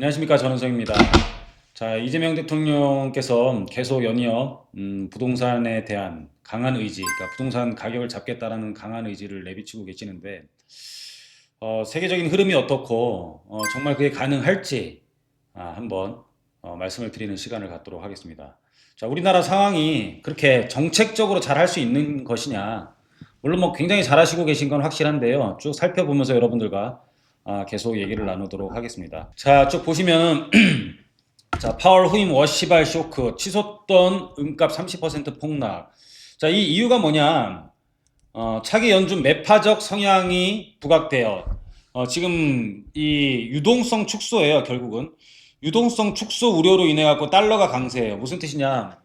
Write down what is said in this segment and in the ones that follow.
안녕하십니까, 전은성입니다. 자, 이재명 대통령께서 계속 연이어 부동산에 대한 강한 의지, 그러니까 부동산 가격을 잡겠다라는 강한 의지를 내비치고 계시는데, 세계적인 흐름이 어떻고 정말 그게 가능할지 한번 말씀을 드리는 시간을 갖도록 하겠습니다. 자, 우리나라 상황이 그렇게 정책적으로 잘 할 수 있는 것이냐? 물론 뭐 굉장히 잘하시고 계신 건 확실한데요. 쭉 살펴보면서 여러분들과 계속 얘기를 나누도록 하겠습니다. 자, 쭉 보시면 자, 파월 후임 워시발 쇼크, 치솟던 은값 30% 폭락. 자, 이 이유가 뭐냐? 차기 연준 매파적 성향이 부각되어 지금 이 유동성 축소예요. 결국은 유동성 축소 우려로 인해 갖고 달러가 강세해요. 무슨 뜻이냐?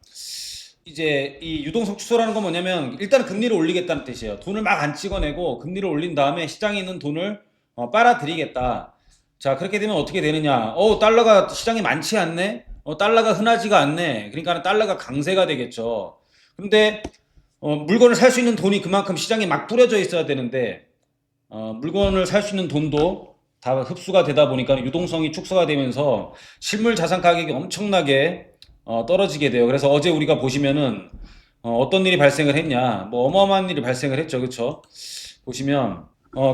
이제 이 유동성 축소라는 건 뭐냐면 일단 금리를 올리겠다는 뜻이에요. 돈을 막 안 찍어내고 금리를 올린 다음에 시장에 있는 돈을 빨아들이겠다. 자, 그렇게 되면 어떻게 되느냐? 달러가 시장에 많지 않네? 달러가 흔하지가 않네. 그러니까 달러가 강세가 되겠죠. 근데 물건을 살 수 있는 돈이 그만큼 시장에 막 뿌려져 있어야 되는데 물건을 살 수 있는 돈도 다 흡수가 되다 보니까 유동성이 축소가 되면서 실물 자산 가격이 엄청나게 떨어지게 돼요. 그래서 어제 우리가 보시면은 어떤 일이 발생을 했냐? 뭐 어마어마한 일이 발생을 했죠, 그렇죠? 보시면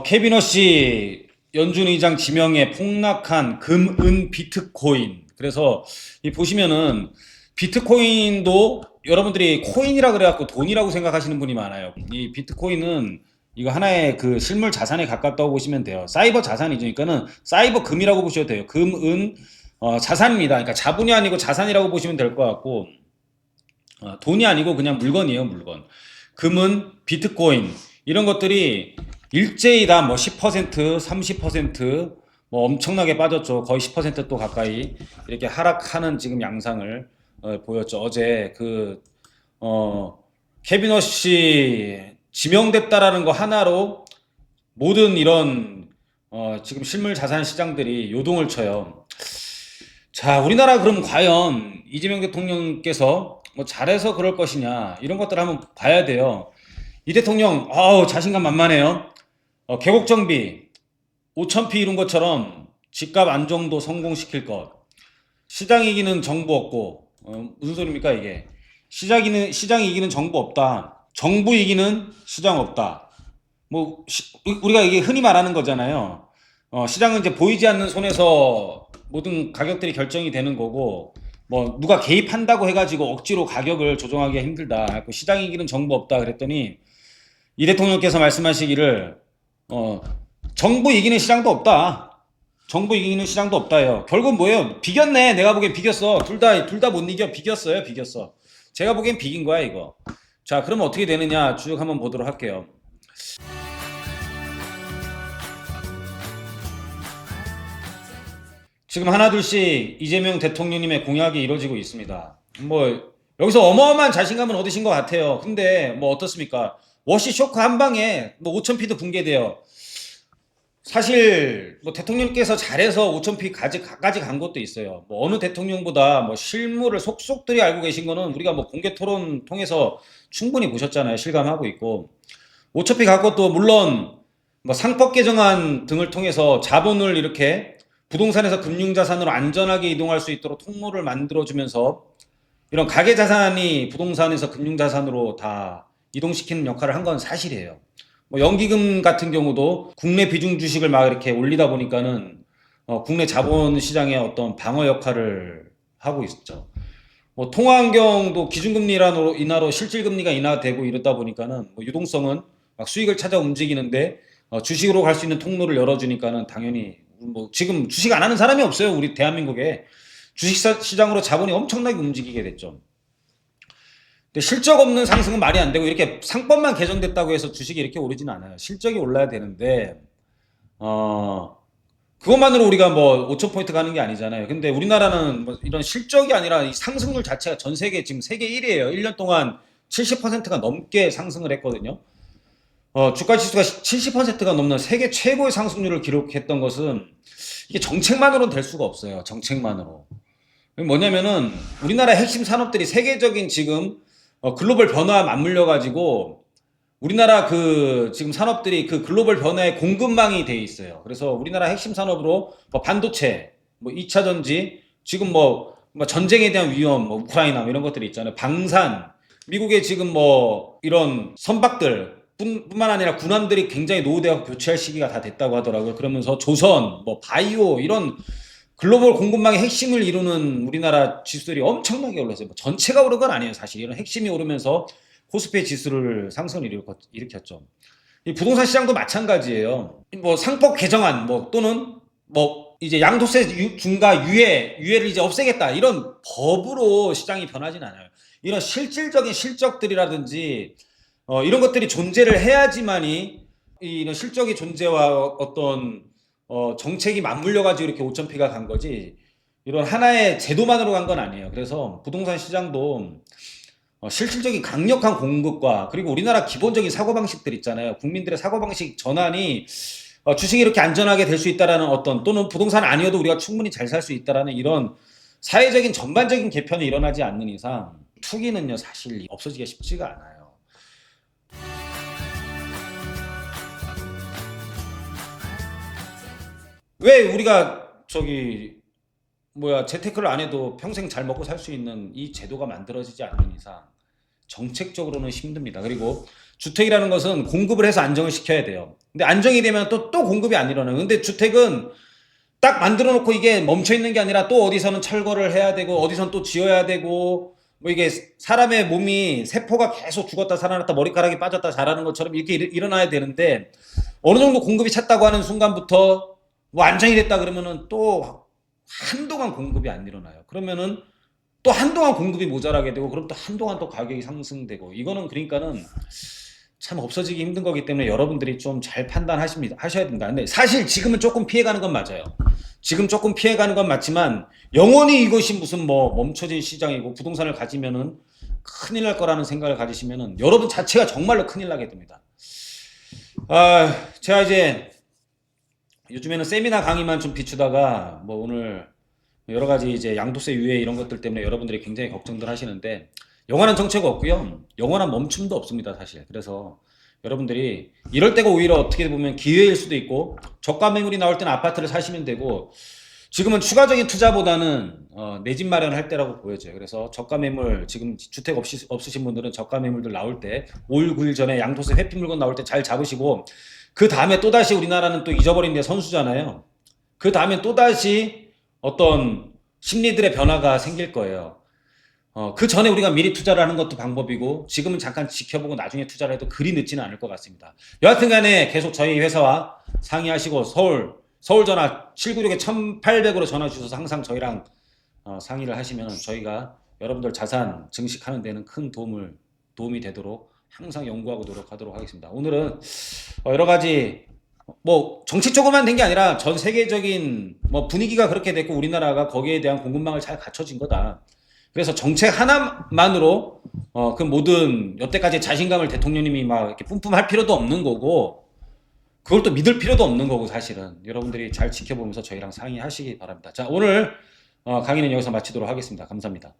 캐비너시 연준 의장 지명에 폭락한 금, 은, 비트코인. 그래서 이 보시면은 비트코인도 여러분들이 코인이라 그래갖고 돈이라고 생각하시는 분이 많아요. 이 비트코인은 이거 하나의 그 실물 자산에 가깝다고 보시면 돼요. 사이버 자산이죠. 그러니까는 사이버 금이라고 보셔도 돼요. 금, 은, 자산입니다. 그러니까 자본이 아니고 자산이라고 보시면 될 것 같고, 돈이 아니고 그냥 물건이에요, 물건. 금은 비트코인 이런 것들이 일제히 다 뭐 10%, 30%뭐 엄청나게 빠졌죠. 거의 10%또 가까이 이렇게 하락하는 지금 양상을 보였죠. 어제 캐비너시 지명됐다라는 거 하나로 모든 이런 지금 실물 자산 시장들이 요동을 쳐요. 자, 우리나라 그럼 과연 이재명 대통령께서 뭐 잘해서 그럴 것이냐 이런 것들을 한번 봐야 돼요. 이 대통령 자신감 만만해요. 계곡정비 5,000피 이룬 것처럼 집값 안정도 성공시킬 것. 시장 이기는 정부 없고 무슨 소리입니까 이게? 시장 이기는 정부 없다. 정부 이기는 시장 없다. 뭐 우리가 이게 흔히 말하는 거잖아요. 시장은 이제 보이지 않는 손에서 모든 가격들이 결정이 되는 거고 뭐 누가 개입한다고 해가지고 억지로 가격을 조정하기가 힘들다. 시장 이기는 정부 없다 그랬더니 이 대통령께서 말씀하시기를 정부 이기는 시장도 없다. 정부 이기는 시장도 없다요. 결국 뭐예요? 비겼네. 내가 보기엔 비겼어. 둘 다 못 이겨. 비겼어요. 비겼어. 제가 보기엔 비긴 거야 이거. 자, 그러면 어떻게 되느냐 쭉 한번 보도록 할게요. 지금 하나둘씩 이재명 대통령님의 공약이 이루어지고 있습니다. 뭐 여기서 어마어마한 자신감은 얻으신 것 같아요. 근데 뭐 어떻습니까? 워시 쇼크 한 방에 뭐 5,000피도 붕괴돼요. 사실 뭐 대통령께서 잘해서 5,000피까지 간 것도 있어요. 뭐 어느 대통령보다 뭐 실무를 속속들이 알고 계신 거는 우리가 뭐 공개 토론 통해서 충분히 보셨잖아요. 실감하고 있고 5,000피 간 것도 물론 뭐 상법 개정안 등을 통해서 자본을 이렇게 부동산에서 금융자산으로 안전하게 이동할 수 있도록 통로를 만들어주면서 이런 가계자산이 부동산에서 금융자산으로 다 이동시키는 역할을 한 건 사실이에요. 뭐 연기금 같은 경우도 국내 비중 주식을 막 이렇게 올리다 보니까는 국내 자본시장의 어떤 방어 역할을 하고 있죠. 뭐 통화환경도 기준금리 인하로 실질금리가 인하되고 이러다 보니까는 뭐 유동성은 막 수익을 찾아 움직이는데 주식으로 갈 수 있는 통로를 열어주니까는 당연히 뭐 지금 주식 안 하는 사람이 없어요. 우리 대한민국에 주식 시장으로 자본이 엄청나게 움직이게 됐죠. 근데 실적 없는 상승은 말이 안 되고 이렇게 상법만 개정됐다고 해서 주식이 이렇게 오르지는 않아요. 실적이 올라야 되는데 그것만으로 우리가 뭐 5,000포인트 가는 게 아니잖아요. 근데 우리나라는 뭐 이런 실적이 아니라 이 상승률 자체가 전 세계 지금 세계 1위에요. 1년 동안 70%가 넘게 상승을 했거든요. 주가 지수가 70%가 넘는 세계 최고의 상승률을 기록했던 것은 이게 정책만으로는 될 수가 없어요. 정책만으로. 뭐냐면은 우리나라 핵심 산업들이 세계적인 지금 글로벌 변화와 맞물려 가지고 우리나라 지금 산업들이 그 글로벌 변화의 공급망이 돼 있어요. 그래서 우리나라 핵심 산업으로 뭐 반도체, 뭐 2차 전지, 지금 뭐 전쟁에 대한 위험, 뭐 우크라이나 뭐 이런 것들이 있잖아요. 방산, 미국의 지금 뭐 이런 선박들 뿐만 아니라 군함들이 굉장히 노후되어 교체할 시기가 다 됐다고 하더라고요. 그러면서 조선, 뭐 바이오 이런 글로벌 공급망의 핵심을 이루는 우리나라 지수들이 엄청나게 올랐어요. 뭐 전체가 오른 건 아니에요. 사실 이런 핵심이 오르면서 코스피 지수를 상승을 일으켰죠. 이 부동산 시장도 마찬가지예요. 뭐 상법 개정안 뭐 또는 뭐 이제 양도세 중과 유예를 이제 없애겠다 이런 법으로 시장이 변하진 않아요. 이런 실질적인 실적들이라든지 이런 것들이 존재를 해야지만이 이런 실적의 존재와 어떤 정책이 맞물려 가지고 이렇게 5,000피가 간 거지 이런 하나의 제도만으로 간 건 아니에요. 그래서 부동산 시장도 실질적인 강력한 공급과 그리고 우리나라 기본적인 사고방식들 있잖아요. 국민들의 사고방식 전환이 주식이 이렇게 안전하게 될 수 있다라는 어떤 또는 부동산 아니어도 우리가 충분히 잘 살 수 있다라는 이런 사회적인 전반적인 개편이 일어나지 않는 이상 투기는요 사실 없어지기가 쉽지가 않아요. 왜 우리가 저기 뭐야 재테크를 안 해도 평생 잘 먹고 살 수 있는 이 제도가 만들어지지 않는 이상 정책적으로는 힘듭니다. 그리고 주택이라는 것은 공급을 해서 안정을 시켜야 돼요. 근데 안정이 되면 또 공급이 안 일어나요. 근데 주택은 딱 만들어 놓고 이게 멈춰 있는 게 아니라 또 어디서는 철거를 해야 되고 어디선 또 지어야 되고 뭐 이게 사람의 몸이 세포가 계속 죽었다 살아났다 머리카락이 빠졌다 자라는 것처럼 이렇게 일어나야 되는데 어느 정도 공급이 찼다고 하는 순간부터 뭐 안정이 됐다 그러면은 또 한동안 공급이 안 일어나요. 그러면은 또 한동안 공급이 모자라게 되고 그럼 또 한동안 또 가격이 상승되고 이거는 그러니까는 참 없어지기 힘든 거기 때문에 여러분들이 좀 잘 하셔야 된다. 근데 사실 지금은 조금 피해가는 건 맞아요. 지금 조금 피해가는 건 맞지만 영원히 이것이 무슨 뭐 멈춰진 시장이고 부동산을 가지면은 큰일 날 거라는 생각을 가지시면은 여러분 자체가 정말로 큰일 나게 됩니다. 제가 이제 요즘에는 세미나 강의만 좀 비추다가 뭐 오늘 여러 가지 이제 양도세 유예 이런 것들 때문에 여러분들이 굉장히 걱정들 하시는데 영원한 정책 없고요. 영원한 멈춤도 없습니다, 사실. 그래서 여러분들이 이럴 때가 오히려 어떻게 보면 기회일 수도 있고 저가 매물이 나올 때는 아파트를 사시면 되고 지금은 추가적인 투자보다는 내 집 마련할 때라고 보여져요. 그래서 저가 매물 지금 주택 없으신 분들은 저가 매물들 나올 때 5일 9일 전에 양도세 회피 물건 나올 때 잘 잡으시고 그 다음에 또다시 우리나라는 또 잊어버린 데 선수잖아요. 그 다음에 또다시 어떤 심리들의 변화가 생길 거예요. 그 전에 우리가 미리 투자를 하는 것도 방법이고 지금은 잠깐 지켜보고 나중에 투자를 해도 그리 늦지는 않을 것 같습니다. 여하튼 간에 계속 저희 회사와 상의하시고 서울 전화 796-1800으로 전화 주셔서 항상 저희랑 상의를 하시면 저희가 여러분들 자산 증식하는 데는 큰 도움이 되도록 항상 연구하고 노력하도록 하겠습니다. 오늘은 여러 가지 뭐 정치적으로만 된 게 아니라 전 세계적인 뭐 분위기가 그렇게 됐고 우리나라가 거기에 대한 공급망을 잘 갖춰진 거다. 그래서 정책 하나만으로 그 모든 여태까지 자신감을 대통령님이 막 이렇게 뿜뿜할 필요도 없는 거고 그걸 또 믿을 필요도 없는 거고 사실은 여러분들이 잘 지켜보면서 저희랑 상의하시기 바랍니다. 자 오늘 강의는 여기서 마치도록 하겠습니다. 감사합니다.